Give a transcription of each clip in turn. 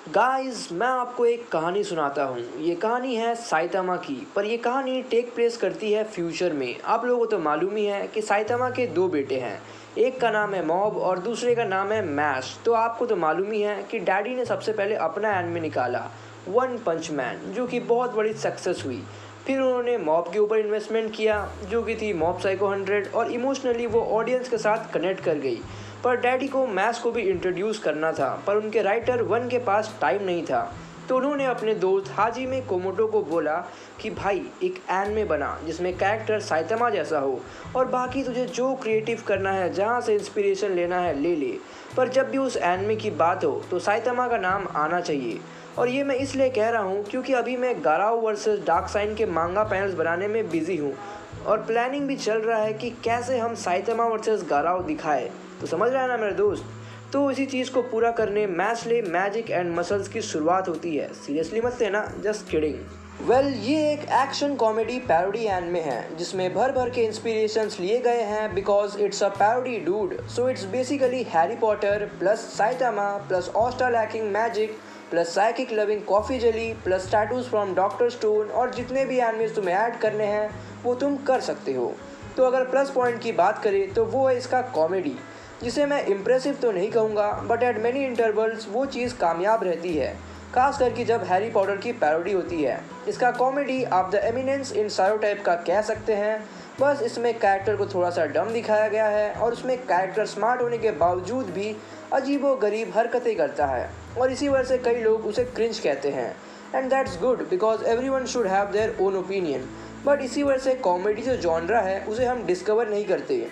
Guys मैं आपको एक कहानी सुनाता हूँ। ये कहानी है साइतामा की, पर ये कहानी टेक प्लेस करती है फ्यूचर में। आप लोगों को तो मालूम ही है कि साइतामा के दो बेटे हैं, एक का नाम है मॉब और दूसरे का नाम है मैश। तो आपको तो मालूम ही है कि डैडी ने सबसे पहले अपना एनिमे निकाला वन पंच मैन, जो कि बहुत बड़ी सक्सेस हुई। फिर उन्होंने मॉब के ऊपर इन्वेस्टमेंट किया, जो कि थी मॉब साइको 100, और इमोशनली वो ऑडियंस के साथ कनेक्ट कर गई। पर डैडी को मैथ्स को भी इंट्रोड्यूस करना था, पर उनके राइटर वन के पास टाइम नहीं था। तो उन्होंने अपने दोस्त हाजिमे कोमोटो को बोला कि भाई एक एनिमे बना जिसमें कैरेक्टर साइतामा जैसा हो, और बाकी तुझे जो क्रिएटिव करना है, जहाँ से इंस्पिरेशन लेना है ले ले, पर जब भी उस एनिमे की बात हो तो साइतामा का नाम आना चाहिए। और ये मैं इसलिए कह रहा हूँ क्योंकि अभी मैं गाराओ वर्सेस डार्क साइन के मांगा पैनल्स बनाने में बिजी हूँ, और प्लानिंग भी चल रहा है कि कैसे हम साइतामा वर्सेस गाराओ दिखाए। तो समझ रहा है ना मेरे दोस्त। तो इसी चीज़ को पूरा करने मैस्ले मैजिक एंड मसल्स की शुरुआत होती है। सीरियसली मत लेना, जस्ट किडिंग। वेल ये एक एक्शन कॉमेडी पैरोडी एनिमे है जिसमें भर भर के इंस्पिरेशंस लिए गए हैं, because it's a parody dude. So it's basically Harry Potter plus Saitama plus Asta lacking magic plus psychic loving coffee jelly plus tattoos from Doctor Stone, और जितने भी एनिमेज तुम्हें ऐड करने हैं वो तुम कर सकते हो। तो अगर प्लस पॉइंट की बात करें तो वो है इसका कॉमेडी, जिसे मैं इम्प्रेसिव तो नहीं कहूँगा, बट एट मेनी इंटरवल्स वो चीज़ कामयाब रहती है, खास करके जब हैरी पॉटर की पैरोडी होती है। इसका कॉमेडी आप द एमिनेंस इन टाइप का कह सकते हैं। बस इसमें कैरेक्टर को थोड़ा सा डम दिखाया गया है, और उसमें कैरेक्टर स्मार्ट होने के बावजूद भी अजीबो गरीब हरकतें करता है, और इसी वजह से कई लोग उसे क्रिंज कहते हैं। And that's good because everyone should have their own opinion. But इसी वजह से कॉमेडी जो जॉनरा है उसे हम डिस्कवर नहीं करते,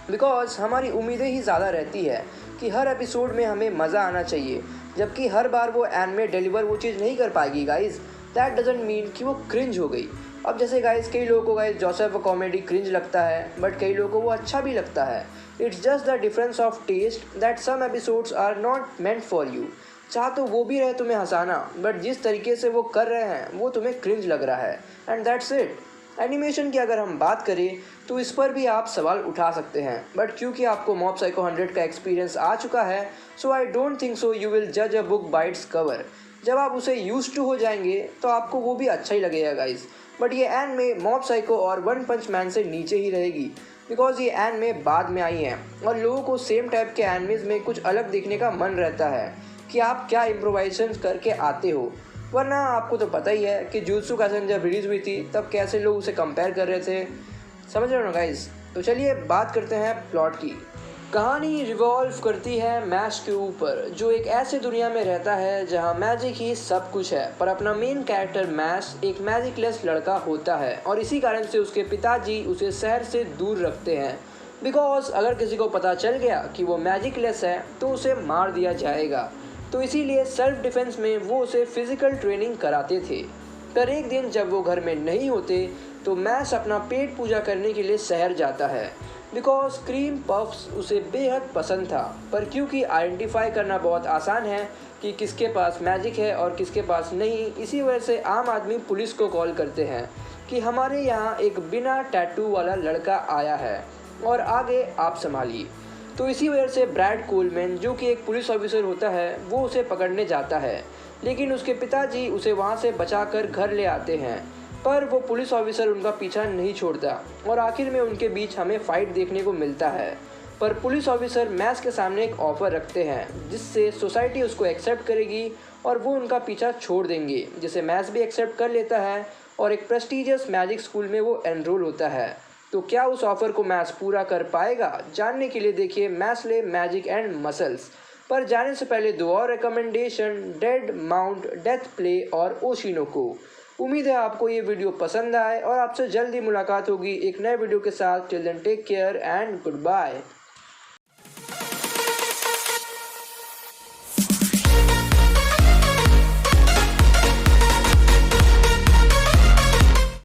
बिकॉज हमारी उम्मीदें ही ज़्यादा रहती है कि हर एपिसोड में हमें मज़ा आना चाहिए, जबकि हर बार वो एनिमे डिलीवर वो चीज़ नहीं कर पाएगी गाइज। दैट डजंट मीन कि वो क्रिंज हो गई। अब जैसे गाइज कई लोगों को गाइज जोसेफ कॉमेडी क्रिंज लगता है, बट कई लोगों को वो अच्छा भी लगता है। It's just the difference of taste that some episodes are not meant for you. चाह तो वो भी रहे तुम्हें हंसाना, बट जिस तरीके से वो कर रहे हैं वो तुम्हें क्रिंज लग रहा है, एंड दैट्स इट। एनिमेशन की अगर हम बात करें तो इस पर भी आप सवाल उठा सकते हैं, बट क्योंकि आपको मॉब साइको 100 का एक्सपीरियंस आ चुका है, so I don't think so you will जज a book by its cover. जब आप उसे यूज्ड टू हो जाएंगे तो आपको वो भी अच्छा ही लगेगा गाइस। बट ये एनिमे मॉब साइको और वन पंच मैन से नीचे ही रहेगी, बिकॉज ये एनिमे बाद में आई हैं, और लोगों को सेम टाइप के एनिमेज में कुछ अलग देखने का मन रहता है कि आप क्या इम्प्रोवाइजेशन करके आते हो। वरना आपको तो पता ही है कि जुत्सु काइसेन जब रिलीज़ हुई थी तब कैसे लोग उसे कंपेयर कर रहे थे। समझ रहे हो ना गाइस। तो चलिए बात करते हैं प्लॉट की। कहानी रिवॉल्व करती है मैश के ऊपर, जो एक ऐसे दुनिया में रहता है जहां मैजिक ही सब कुछ है, पर अपना मेन कैरेक्टर मैश एक मैजिकलेस लड़का होता है, और इसी कारण से उसके पिताजी उसे शहर से दूर रखते हैं, बिकॉज अगर किसी को पता चल गया कि वो मैजिकलेस है तो उसे मार दिया जाएगा। तो इसीलिए सेल्फ डिफेंस में वो उसे फिजिकल ट्रेनिंग कराते थे। पर एक दिन जब वो घर में नहीं होते तो मैश अपना पेट पूजा करने के लिए शहर जाता है, बिकॉज क्रीम पफ्स उसे बेहद पसंद था। पर क्योंकि आइडेंटिफाई करना बहुत आसान है कि किसके पास मैजिक है और किसके पास नहीं, इसी वजह से आम आदमी पुलिस को कॉल करते हैं कि हमारे यहाँ एक बिना टैटू वाला लड़का आया है और आगे आप संभालिए। तो इसी वजह से ब्रैड कोलमैन, जो कि एक पुलिस ऑफिसर होता है, वो उसे पकड़ने जाता है, लेकिन उसके पिताजी उसे वहाँ से बचाकर घर ले आते हैं। पर वो पुलिस ऑफिसर उनका पीछा नहीं छोड़ता, और आखिर में उनके बीच हमें फाइट देखने को मिलता है। पर पुलिस ऑफिसर मैश के सामने एक ऑफ़र रखते हैं जिससे सोसाइटी उसको एक्सेप्ट करेगी और वो उनका पीछा छोड़ देंगे, जिसे मैश भी एक्सेप्ट कर लेता है और एक प्रेस्टीजियस मैजिक स्कूल में वो एनरोल होता है। तो क्या उस ऑफ़र को मैश पूरा कर पाएगा? जानने के लिए देखिए मैस्ले मैजिक एंड मसल्स। पर जाने से पहले दो और recommendation, dead mount death play और ओशिनोको। उम्मीद है आपको ये वीडियो पसंद आए, और आपसे जल्दी मुलाकात होगी एक नए वीडियो के साथ। Till then take care and good bye.